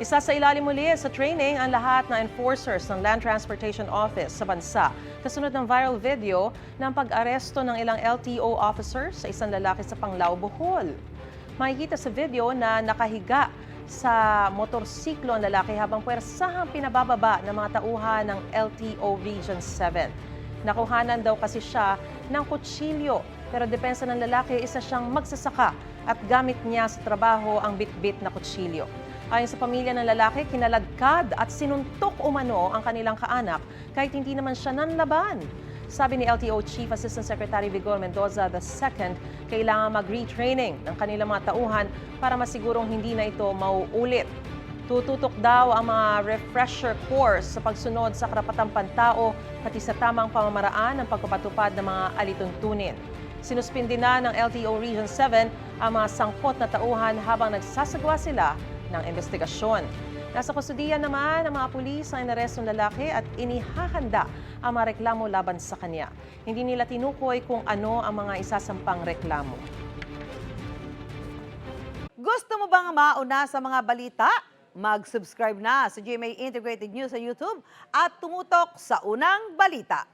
Isa sa ilalim muli sa training ang lahat ng enforcers ng Land Transportation Office sa bansa. Kasunod ng viral video ng pag-aresto ng ilang LTO officers sa isang lalaki sa Panglao, Bohol. Makikita sa video na nakahiga sa motorsiklo ang lalaki habang puwersahang pinabababa ng mga tauhan ng LTO Region 7. Nakuhanan daw kasi siya ng kutsilyo pero depensa ng lalaki isa siyang magsasaka at gamit niya sa trabaho ang bitbit na kutsilyo. Ayon sa pamilya ng lalaki, kinaladkad at sinuntok umano ang kanilang kaanak kahit hindi naman siya nanlaban. Sabi ni LTO Chief Assistant Secretary Vigor Mendoza II, kailangan mag-retraining ng kanilang mga tauhan para masigurong hindi na ito mauulit. Tututok daw ang mga refresher course sa pagsunod sa karapatang pantao pati sa tamang pamamaraan ng pagpapatupad ng mga alituntunin. Sinuspindi na ng LTO Region 7 ang mga sangkot na tauhan habang nagsasagawa sila ng investigasyon. Nasa kustudiya naman ang mga pulis ang inarestong lalaki at inihahanda ang mga reklamo laban sa kanya. Hindi nila tinukoy kung ano ang mga isasampang reklamo. Gusto mo bang mauna sa mga balita? Mag-subscribe na sa GMA Integrated News sa YouTube at tumutok sa unang balita.